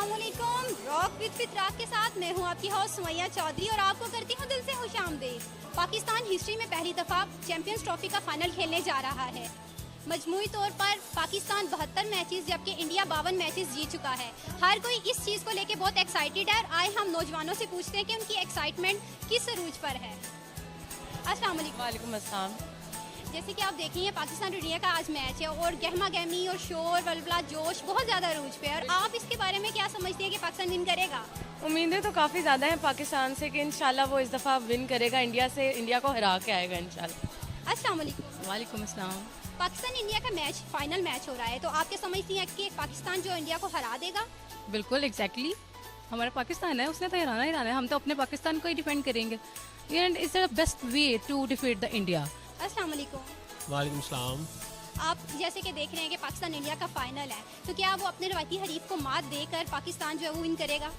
अस्सलामुअलैकुम। Rock with फितराक के साथ मैं हूं आपकी होस्ट सुमैया चौधरी और आपको करती हूं दिल से खुशामदीद। पाकिस्तान हिस्ट्री में पहली दफ़ा चैंपियंस ट्रॉफी का फाइनल खेलने जा रहा है। मजमूई तौर पर पाकिस्तान 72 मैचेस जबकि इंडिया 52 मैचेस जीत चुका है। हर कोई इस चीज़ को लेके बहुत एक्साइटेड है। आए हम नौजवानों से पूछते हैं कि उनकी एक्साइटमेंट किस अरूज पर है। अस्सलाम वालेकुम। वालेकुम अस्सलाम। जैसे कि आप देखेंगे पाकिस्तान और इंडिया का आज मैच है और गहमा गहमी और शोर वलबला जोश बहुत ज़्यादा अरूज पे है और आप इसके बारे में क्या समझती हैं कि पाकिस्तान विन करेगा? उम्मीदें तो काफ़ी ज़्यादा हैं पाकिस्तान से कि इंशाल्लाह वो इस दफ़ा विन करेगा, इंडिया को हरा के आएगा इंशाल्लाह। अस्सलाम वालेकुम। वालेकुम अस्सलाम। पाकिस्तान इंडिया का मैच फाइनल मैच हो रहा है तो आप क्या समझती हैं कि पाकिस्तान जो इंडिया को हरा देगा? बिल्कुल एग्जैक्टली हमारा पाकिस्तान है, उसने तो हराना ही हराना है। हम तो अपने पाकिस्तान को ही डिफेंड करेंगे and it's the best way to defeat the India. अस्सलाम वालेकुम। वालेकुम सलाम। आप जैसे कि देख रहे हैं कि पाकिस्तान इंडिया का फाइनल है तो क्या वो अपने रवायती हरीफ को मात देकर पाकिस्तान जो है वो विन करेगा?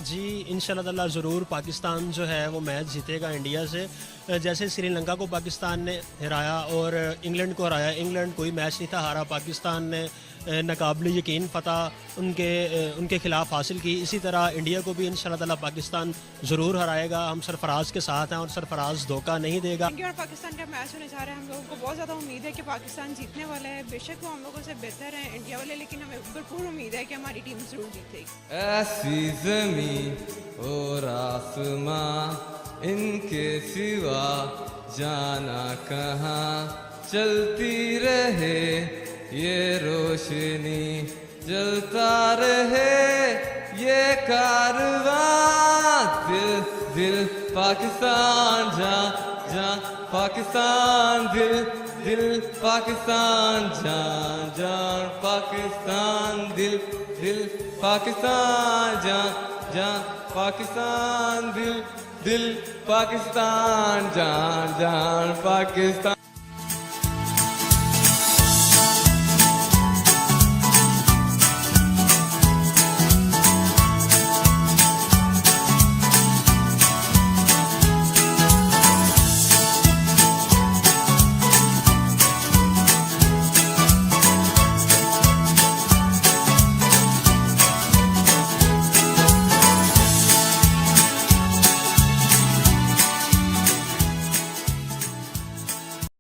जी इंशाल्लाह ताला ज़रूर पाकिस्तान जो है वो मैच जीतेगा इंडिया से। जैसे श्रीलंका को पाकिस्तान ने हराया और इंग्लैंड को हराया, इंग्लैंड कोई मैच नहीं था हारा, पाकिस्तान ने नाकाबिल यकीन फ़तह उनके ख़िलाफ़ हासिल की। इसी तरह इंडिया को भी इंशाल्लाह ताला पाकिस्तान ज़रूर हराएगा। हम सरफराज के साथ हैं और सरफराज धोखा नहीं देगा। इंडिया और पाकिस्तान का मैच होने जा रहा है। हम लोगों को बहुत ज़्यादा उम्मीद है कि पाकिस्तान जीतने वाला है। बेशक वो हम लोगों से बेहतर है इंडिया वाले, लेकिन हमें भरपूर उम्मीद है कि हमारी टीम ज़रूर जीतेगी। ऐसी ज़मीं और आसमां इनके सिवा जाना कहाँ, चलती रहे ये रोशनी, जलता रहे ये कारवां। दिल दिल पाकिस्तान, जा जा पाकिस्तान, दिल दिल पाकिस्तान, जान जान पाकिस्तान, दिल दिल पाकिस्तान, जान जान पाकिस्तान, दिल दिल पाकिस्तान, जान जान पाकिस्तान।